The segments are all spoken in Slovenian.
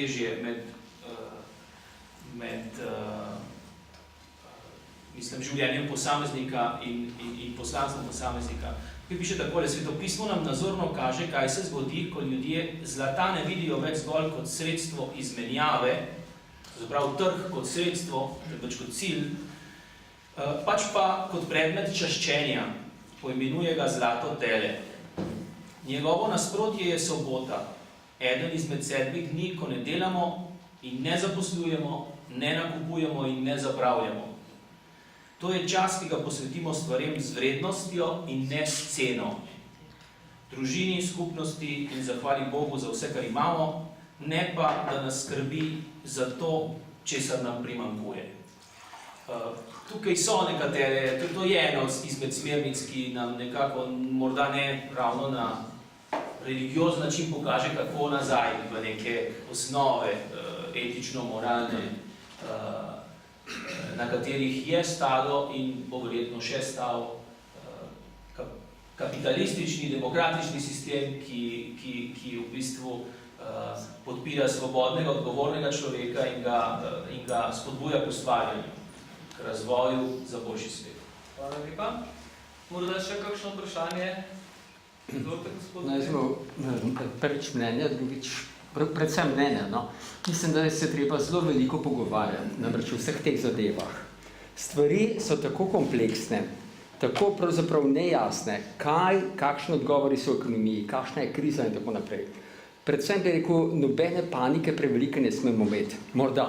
ravnotežje med življenjem posameznika in poslanstvom posameznika. Kaj piše takole, svetopismo nam nazorno kaže, kaj se zgodi, ko ljudje zlata ne vidijo več zgolj kot sredstvo izmenjave, zapravo trg kot sredstvo, temveč kot cilj, pač pa kot predmet čaščenja, poimenuje ga zlato tele. Njegovo nasprotje je sobota, eden izmed 7 dni, ko ne delamo in ne zaposlujemo, ne nakupujemo in ne zapravljamo. To je čas, ki ga posvetimo stvarem z vrednostjo in ne s ceno. Družini, skupnosti in zahvali Bogu za vse, kar imamo, ne pa, da nas skrbi za to, česar nam primanjkuje. Tukaj so nekatere, to je eno izmed smernic, ki nam nekako, morda ne ravno na religiozni način pokaže, kako nazaj v neke osnove etično-moralne, na katerih je stalo in bo verjetno še stal kapitalistični, demokratični sistem, ki v bistvu podpira svobodnega, odgovornega človeka in ga spodbuja k ustvarjanju, k razvoju za boljši svet. Hvala lepa. Morda še kakšno vprašanje? Prvič mnenje, drugič predvsem mnenje. Mislim, da se treba zelo veliko pogovarjati, namreč v vseh teh zadevah. Stvari so tako kompleksne, tako pravzaprav nejasne, kakšni odgovori so v ekonomiji, kakšna je kriza in tako naprej. Predvsem bi rekel, nobene panike prevelike ne smemo imeti. Morda.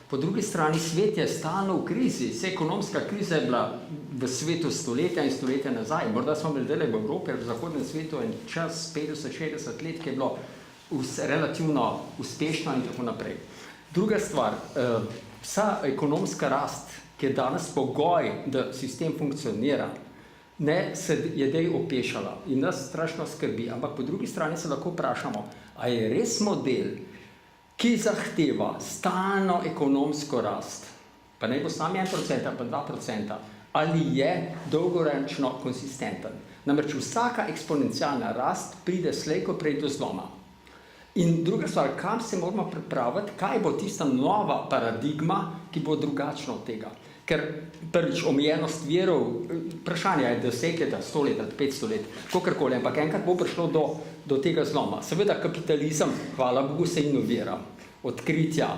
Po drugi strani svet je stalno v krizi. Vse ekonomska kriza je bila v svetu stoletja in stoletja nazaj. Morda smo imeli v Evropi, v zahodnem svetu en čas 50-60 let, ki je bilo relativno uspešno in tako naprej. Druga stvar, vsa ekonomska rast, ki je danes pogoj, da sistem funkcionira, se je dej opešala in nas strašno skrbi. Ampak po drugi strani se lahko vprašamo, a je res model, ki zahteva stalno ekonomsko rast, pa naj bo sam 1%, pa 2%, ali je dolgoročno konsistenten. Namreč vsaka eksponencialna rast pride slej ko prej do zloma. In druga stvar, kam se moramo pripraviti, kaj bo tista nova paradigma, ki bo drugačna od tega. Ker prvič omejenost virov, vprašanje je 10 let, 100 let, 500 let, kakorkoli, ampak enkrat bo prišlo do tega zloma. Seveda kapitalizem, hvala Bogu, se inovira, odkritja,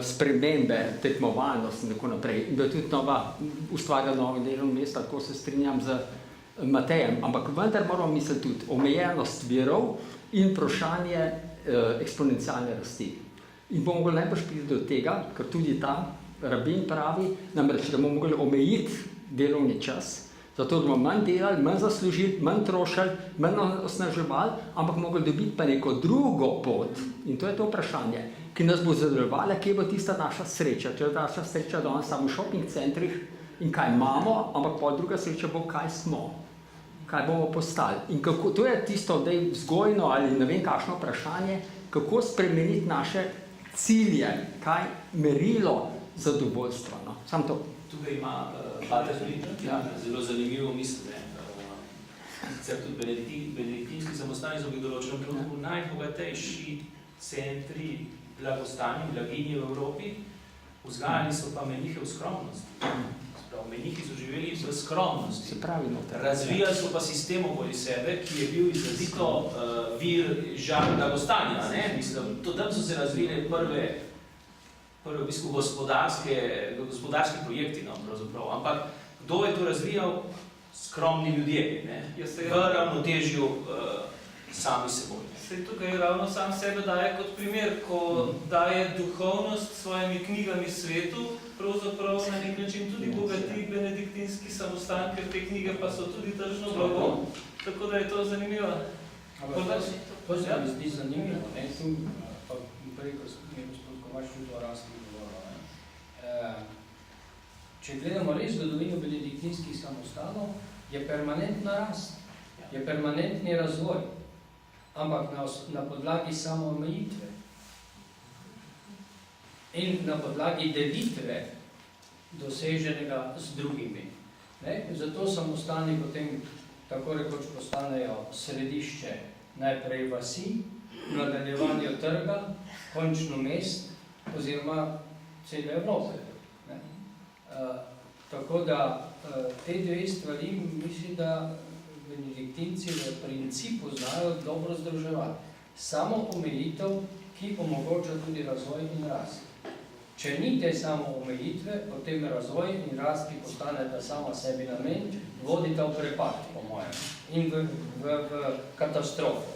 spremembe, tekmovalnost in tako naprej. In da je tudi ustvarja nove delovne mesta, tako se strinjam z Matejem, ampak vendar moramo misliti tudi omejenost virov in vprašanje eksponencialne rasti. In bomo mogli najbrž priti do tega, ker tudi ta rabin pravi, namreč, da bomo mogli omejiti delovni čas, zato da bomo manj delali, manj zaslužili, manj trošili, manj osnaževali, ampak mogli dobiti pa neko drugo pot. In to je to vprašanje, ki nas bo zadovoljevala, kje bo tista naša sreča. Če je naša sreča danes samo v shopping centrih in kaj imamo, ampak pa druga sreča bo, kaj smo. Kaj bomo postali. In kako, to je tisto, da je vzgojno ali ne vem kakšno vprašanje, kako spremeniti naše cilje, kaj merilo zadovoljstva. No? Samo to. Tukaj ima Pater zelo zanimivo misel. Sicer tudi benediktinski samostani so bili določeno trenutku najbogatejši centri blagostanja, blaginje v Evropi, vzgajali so pa menihe v skromnosti. Menihi so živeli v skromnosti. Razvijali so pa sistem okoli sebe, ki je bil izrazito vir žar blagostanja. Tam so se razvili prve v bistvu gospodarski projekti, pravzaprav. Ampak kdo je to razvijal? Skromni ljudje, v ravnotežju sami seboj. Sej tukaj ravno sam sebe daje kot primer, ko daje duhovnost s svojimi knjigami svetu, pravzaprav na nek način tudi bogati benediktinski samostan, ker te knjige pa so tudi tržno blago, tako da je to zanimivo. To se mi zdi zanimivo, pa prej, ko je gospod Kovač tudi o rasti govoril. Če gledamo res zgodovino benediktinskih samostanov, je permanentna rast, je permanentni razvoj, ampak na podlagi samoomejitve in na podlagi delitve doseženega z drugimi. Zato samostani potem tako rekoč postanejo središče najprej vasi, nadaljevanju trga, končno mest oziroma cele Evrope. Ne? Tako da te dve stvari mislim, da benediktinci v principu znajo dobro združevati. Samo omejitev, ki omogoča tudi razvoj in rast. Če ni te samo omejitve, potem razvoj in rast, ki postaneta sama sebi namen, vodita v prepad, po mojem, in v katastrofo.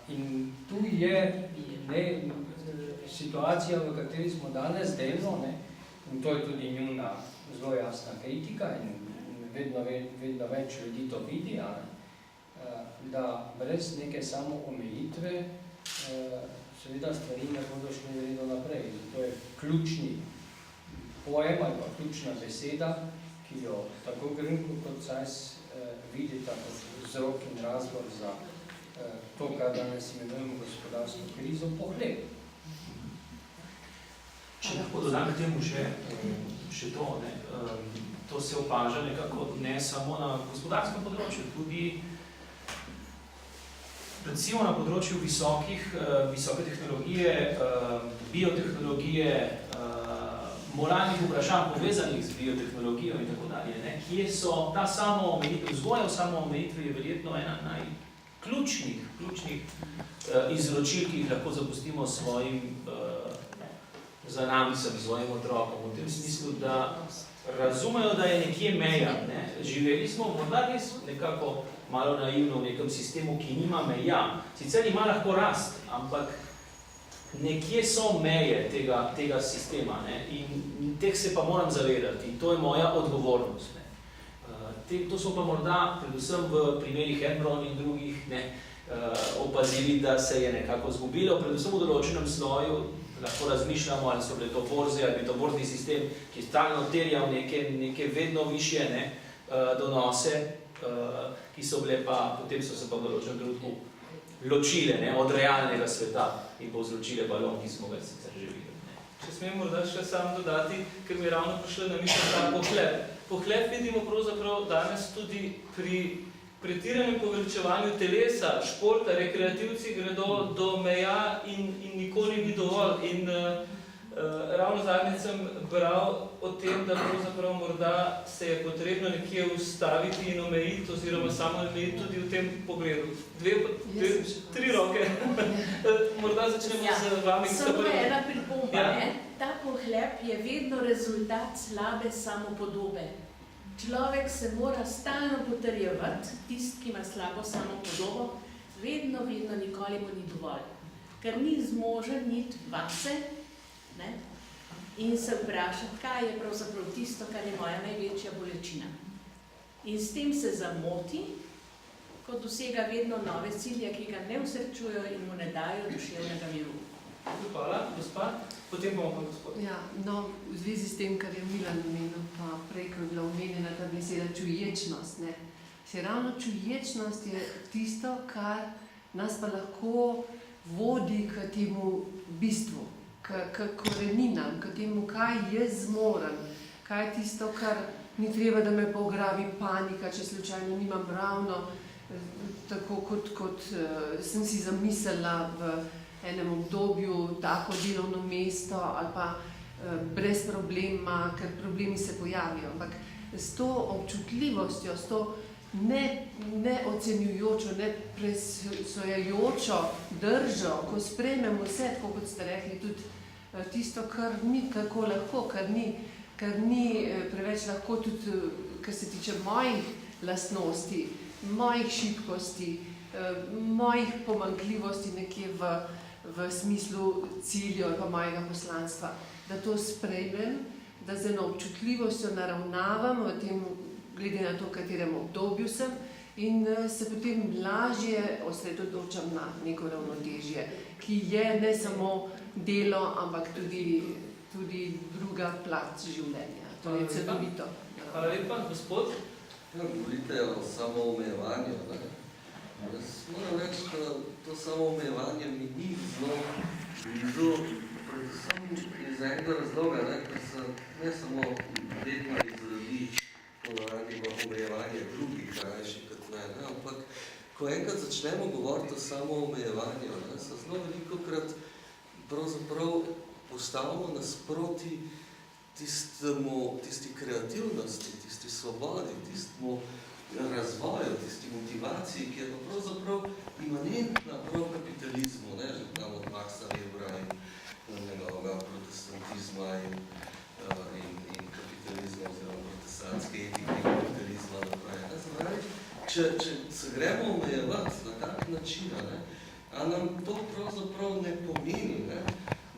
In tu je situacija, v kateri smo danes delno, in to je tudi njuna zelo jasna kritika in vedno več ljudi to vidi, da brez neke samo omejitve seveda stvari ne bodo šli vredo naprej. To je ključni pojem ali pa ključna beseda, ki jo tako Grünko kot Zeiss vidita kot vzrok in razlog za to, kar danes imenujemo gospodarsko krizo, pohleb. Če lahko dodam k temu še to, to se opaža nekako ne samo na gospodarskem področju, tudi recimo na področju visoke tehnologije, biotehnologije, moralnih vprašanj povezanih z biotehnologijo in tako dalje, kje so ta samoomejitev, vzgoja v samoomejitvi je verjetno ena ključnih izročil, ki jih lahko zapustimo svojim zanamcem, svojim otrokom, v tem smislu, da razumejo, da je nekje meja. Živeli smo morda res nekako malo naivno v nekem sistemu, ki nima meja. Sicer ima lahko rast, ampak nekje so meje tega sistema in teh se pa moram zavedati in to je moja odgovornost. To smo pa morda, predvsem v primerih Enron in drugih, opazili, da se je nekako zgubilo, predvsem v določenem sloju, lahko razmišljamo, ali so bile to borze, ali to borzni sistem, ki stalno terjal neke vedno višje donose, ki so bile pa, potem so se pa v določenem trenutku ločile od realnega sveta in povzročile balon, ki smo ga sicer že videli. Če smem morda še sam dodati, ker mi je ravno prišlo na misel ta pohlep. Pohlep vidimo pravzaprav danes tudi pri pretiranem poveličevanju telesa, športa, rekreativci gredo do meja in nikoli ni dovolj. In ravno zadnjič sem bral o tem, da pravzaprav morda se je potrebno nekje ustaviti in omejiti, oziroma samo omejiti tudi v tem pogledu. Tri roke. Morda začnemo z vami. Samo ena pripomba, Ta pohlep je vedno rezultat slabe samopodobe. Človek se mora stalno potrjevati, tisti, ki ima slabo samopodobo, vedno nikoli mu ni dovolj. Ker ni zmožen iti vase in se vprašati, kaj je pravzaprav tisto, kar je moja največja bolečina. In s tem se zamoti, ko dosega vedno nove cilje, ki ga ne usrečujejo in mu ne dajo duševnega miru. Hvala, gospa. Potem bomo pa gospod. Ja, no, v zvezi s tem, kar je Milan omenil, pa prej, ko je bila omenjena ta beseda čuječnost. Se ravno čuječnost je tisto, kar nas pa lahko vodi k temu bistvu, k koreninam, k temu, kaj jaz zmorem, kaj je tisto, kar ni treba, da me pograbi panika, če slučajno nimam ravno tako, kot sem si zamislila v enem obdobju tako delovno mesto ali pa brez problema, ker problemi se pojavijo. Ampak s to občutljivostjo, s to neocenjujočo, nepresojajočo držo, ko sprejmemo vse, tako kot ste rekli, tudi tisto, kar ni tako lahko, kar ni preveč lahko, tudi kar se tiče mojih lastnosti, mojih šibkosti, mojih pomanjkljivosti nekje v smislu ciljev pa mojega poslanstva, da to sprejmem, da z eno občutljivostjo naravnavam v tem, glede na to, v katerem obdobju sem, in se potem lažje osredotočam na neko ravnotežje, ki je ne samo delo, ampak tudi druga plat življenja. To je celovito. Hvala lepa, gospod. Govorite o samoomejevanju. Jaz moram reči, da to samoomejevanje mi ni zelo blizu, predvsem iz enega razloga, ker se ne samo vedno izrodi ponavadi v omejevanje drugih, rajši kot ne, ampak ko enkrat začnemo govoriti o samoomejevanju, se zelo velikokrat pravzaprav postavimo nasproti tisti kreativnosti, tisti svobodi, tistemu razvoju, tisti motivaciji, ki je pravzaprav imanentna prav kapitalizmu, ne, že tam od Maxa Webera in njegovega protestantizma in kapitalizma oziroma protestantske etike in kapitalizma naprej. Zapravi, če se gremo omejevati na tak način, a nam to pravzaprav ne pomeni, ne,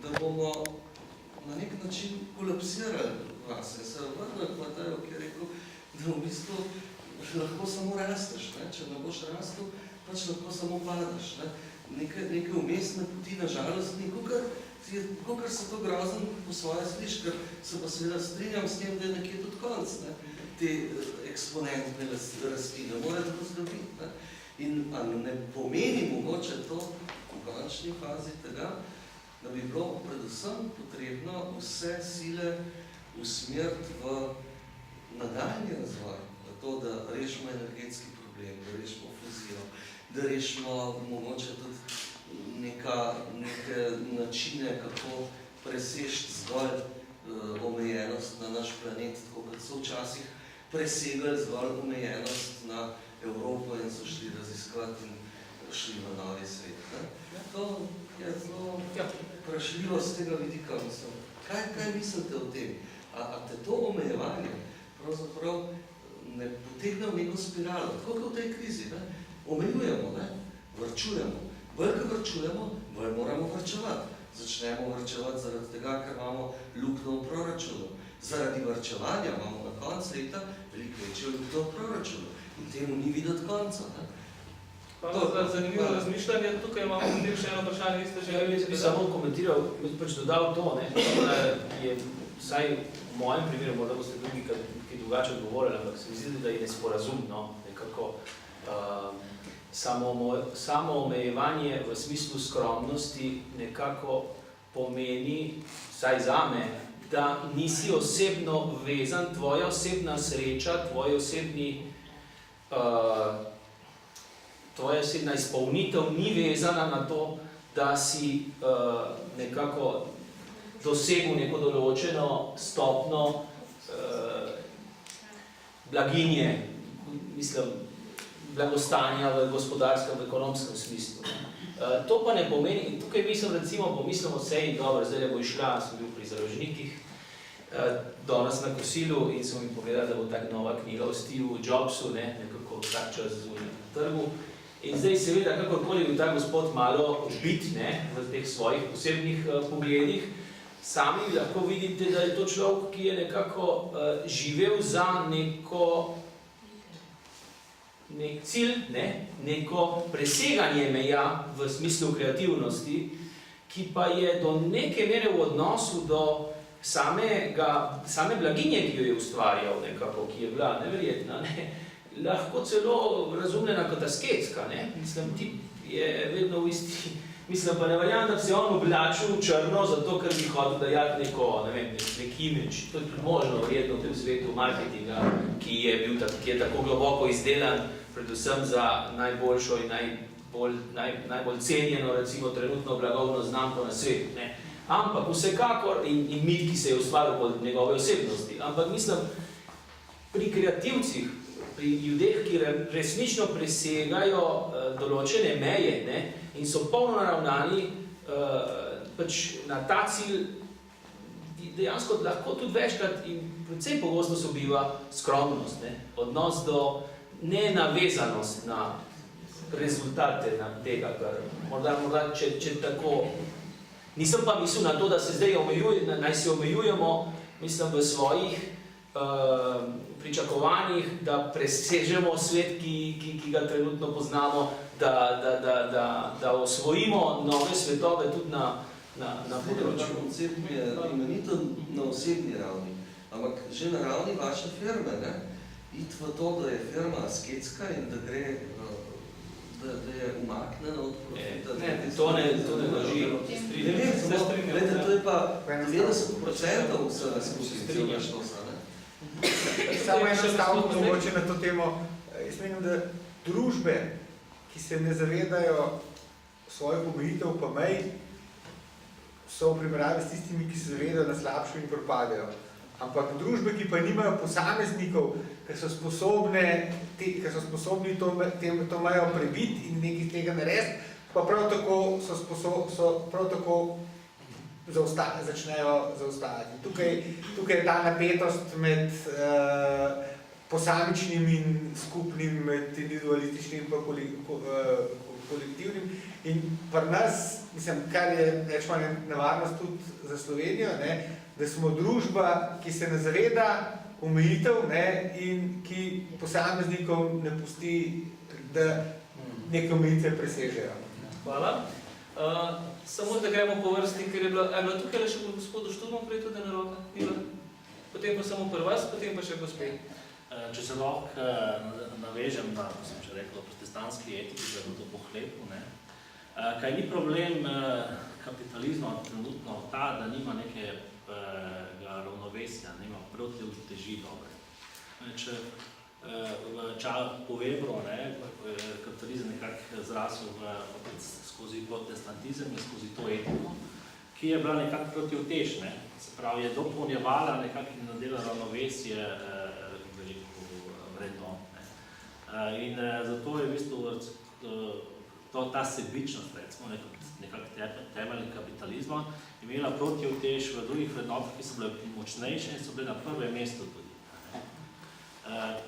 da bomo na nek način kolapsirali vase. Se vrnil Matejo, ki je rekel, da v bistvu lahko samo rasteš, ne? Če ne boš rastel, pač lahko samo padaš. Ne? Neke umestne poti, nažalost, nikokar se to grozen po svoje sliš, ker se pa seveda strinjam s tem, da je nekje tudi konc, ne? Te eksponentne rasti, ne more tako zgoditi. Ne? In ne pomeni mogoče to v končni fazi tega, da bi bilo predvsem potrebno vse sile usmeriti v nadaljnji razvoj, v to, da rešimo energetski problem, da rešimo fuzijo, da rešimo mogoče tudi neke načine, kako presežiti zgolj omejenost na naš planet, tako kot so včasih presegali zgolj omejenost na Evropo in so šli raziskovati in šli v novi svet. Ne? To je zelo vprašljivo z tega vidika. Mislim. Kaj mislite o tem? A te to omejevanje pravzaprav ne potegne v neko spiralo? Tako kot v tej krizi. Ne? Omejujemo, ne? Vrčujemo. Bolj, ko vrčujemo, bolj moramo vrčevati. Začnemo vrčevati zaradi tega, ker imamo luknjo v proračunu. Zaradi vrčevanja imamo na koncu leta veliko večjo luknjo v proračunu. In temu ni videti konca. Ne? Zanimivo razmišljanje. Tukaj imamo potem še eno vprašanje. Jaz bi samo komentiral, pač dodal to, ne, da je vsaj v mojem primeru, morda boste drugi, ki drugače odgovorili, ampak se mi zdi, da je nesporazumno, nekako samo omejevanje v smislu skromnosti nekako pomeni, vsaj zame, da nisi osebno vezan, tvoja osebna sreča, tvoja osebna izpolnitev ni vezana na to, da si nekako dosegel neko določeno stopno blaginje, mislim, blagostanja v gospodarskem, v ekonomskem smislu. To pa ne pomeni, in tukaj pomislimo vse in dobro, zdaj bo išla, sem bil pri založnikih, danes na kosilu in sem mi povedal, da bo tak nova knjiga o Steve Jobsu, nekako tak čas zunaj na trgu. In zdaj seveda, kakorkoli bi ta gospod malo bit v teh svojih posebnih pogledih, sami lahko vidite, da je to človek, ki je nekako živel za nek cilj, neko preseganje meja v smislu kreativnosti, ki pa je do neke mere v odnosu do same blaginje, ki jo je ustvarjal nekako, ki je bila neverjetna, lahko celo razumljena kot asketska, mislim, tip je vedno v isti, mislim pa ne verjamem, da bi se on oblačil v črno, zato ker bi hotel dajati nek imidž. To je tudi možno, verjetno v tem svetu marketinga, ki je tako globoko izdelan, predvsem za najboljšo in najbolj cenjeno, recimo trenutno blagovno znamko na svetu. Ampak vsekakor, in mit, ki se je ustvaril pod njegove osebnosti, ampak mislim, pri kreativcih, pri ljudeh, ki resnično presegajo določene meje in so polno naravnani na ta cilj, dejansko lahko tudi večkrat in predvsem pogosto sobiva skromnost, odnos do nenavezanost na rezultate tega, kar morda če tako. Nisem pa mislil na to, da se zdaj naj se omejujemo, mislim, v svojih pričakovanjih, da presežemo svet, ki ga trenutno poznamo, da osvojimo nove svetove tudi na področju. Ta koncept je imenito na osebni ravni, ampak že na ravni vaše firme, iti v to, da je firma asketska in da gre, da je umaknjena od profita. To ne drži. To je pa 90% vse skupaj štosa. Samo eno stavko mogoče na to temo. Jaz menim, da družbe, ki se ne zavedajo svojih omejitev pa mej, so v primerjavi s tistimi, ki se zavedajo na slabšo in propadajo. Ampak družbe, ki pa nimajo posameznikov, ki so sposobni to mejo prebiti in nekaj tega narediti, pa prav tako začnejo zaostajati. Tukaj je ta napetost med posamičnim in skupnim, med individualističnim in kolektivnim. In pri nas, mislim, kar je rečemo nevarnost tudi za Slovenijo, ne, da smo družba, ki se ne zaveda omejitev, ne, in ki posameznikom ne pusti, da neke omejitve presežejo. Hvala. Samo da gremo po vrsti, ker je bila tukaj še gospodu Šturmu prej tudi na roka? Potem pa samo pri vas, potem pa še gospe. Če se lahko navežem na, ko sem že rekel, protestantski etiki, da bo to pohlepu, ne? Kaj ni problem kapitalizma trenutno ta, da nima nekega ravnovesja, nima protivteži dobre. Če po Webru, kapitalizem nekako zrasel skozi protestantizem in skozi to etiko, ki je bila nekako protivtež, ne? Se pravi, je dopolnjevala nekako in nadela ravnovesje vrednot. In zato je v bistvu ta sebičnost, recimo, nekako temelj kapitalizma, imela protivtež v drugih vrednotah, ki so bile močnejše in so bile na prvem mestu tudi.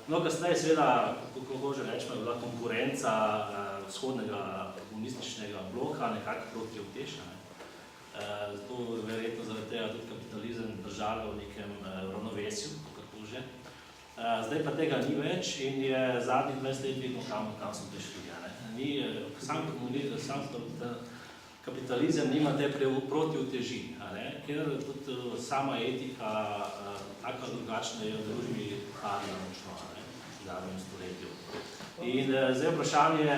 No, kasneje seveda, kako že rečemo, je bila konkurenca vzhodnega komunističnega bloka nekako protivtežna. Zato verjetno zaradi tega tudi kapitalizem držala v nekem ravnovesju, kako že. Zdaj pa tega ni več in je zadnjih 20 let vidno, kam smo prišli. Sam kapitalizem nima te protivteži, ker tudi sama etika taka drugačna je v družbi harna močno v zadnjem stoletju. In zdaj vprašanje,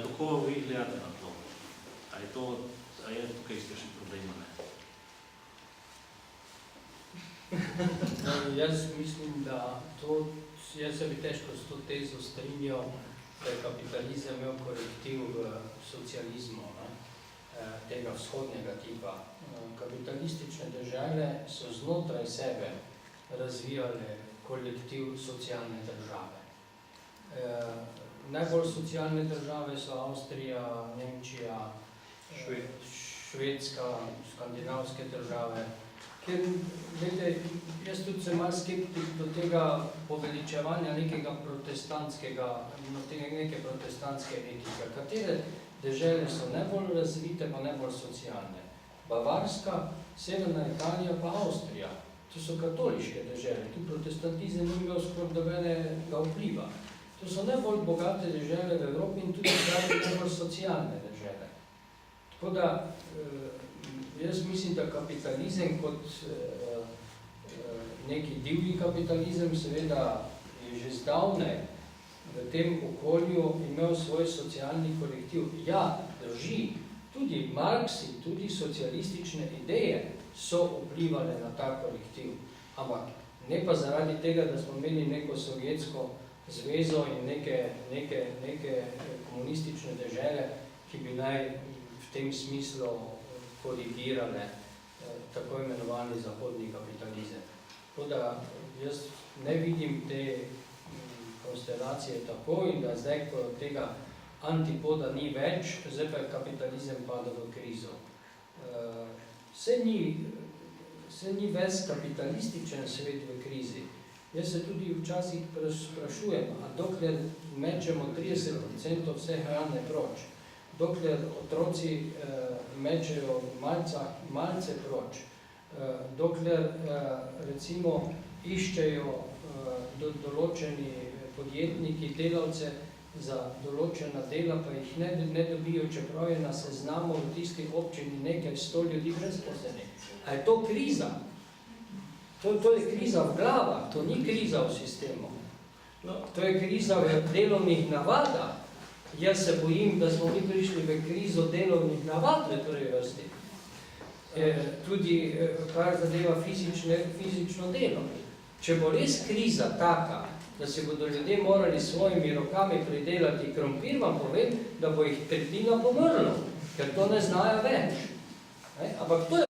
kako vi gledate na to? A je tukaj isto še problema? Jaz mislim, da jaz se bi težko s to tezo strinjal, da je kapitalizem imel korektiv v socializmu, tega vzhodnega tipa. Kapitalistične države so znotraj sebe razvijale kolektiv socialne države. Najbolj socialne države so Avstrija, Nemčija, Švedska, skandinavske države. Ker, glede, jaz tudi sem malo skeptik do tega poveličevanja nekega protestantskega, neke protestantske etike. Katere dežele so najbolj razvite, pa najbolj socialne? Bavarska, Severna Italija pa Avstrija. To so katoliške dežele. Tu protestantizem ni imel skoraj nobenega vpliva. To so najbolj bogate dežele v Evropi in tudi najbolj socialne dežele. Tako da, jaz mislim, da kapitalizem kot neki divji kapitalizem seveda je že zdavnaj v tem okolju imel svoj socialni korektiv. Ja, drži, tudi Marksi, tudi socialistične ideje so vplivali na ta korektiv, ampak ne pa zaradi tega, da smo imeli neko sovjetsko zvezo in neke komunistične dežele, ki bi naj v tem smislu korigirale tako imenovani zahodni kapitalizem. Tako da jaz ne vidim te konstelacije tako in da zdaj, ko tega antipoda ni več, zdaj pa je kapitalizem padel v krizo. Se ni ves kapitalističen svet v krizi. Jaz se tudi včasih sprašujem, a dokler mečemo 30% vse hrane proč, dokler otroci mečejo malce proč, dokler recimo iščejo določeni podjetniki delavce za določena dela, pa jih ne dobijo, čeprav je na seznamu v tisti občini nekaj 100 ljudi brezposelnih. A je to kriza? To je kriza v glavah, to ni kriza v sistemu. To je kriza v delovnih navadah. Jaz se bojim, da smo mi prišli v krizo delovnih navad v prvi vrsti. Tudi, kar zadeva fizično delo. Če bo res kriza taka, da se bodo ljudje morali s svojimi rokami pridelati krompir, vam povem, da bo jih tretjina pomrlo, ker to ne znajo več. Ampak to je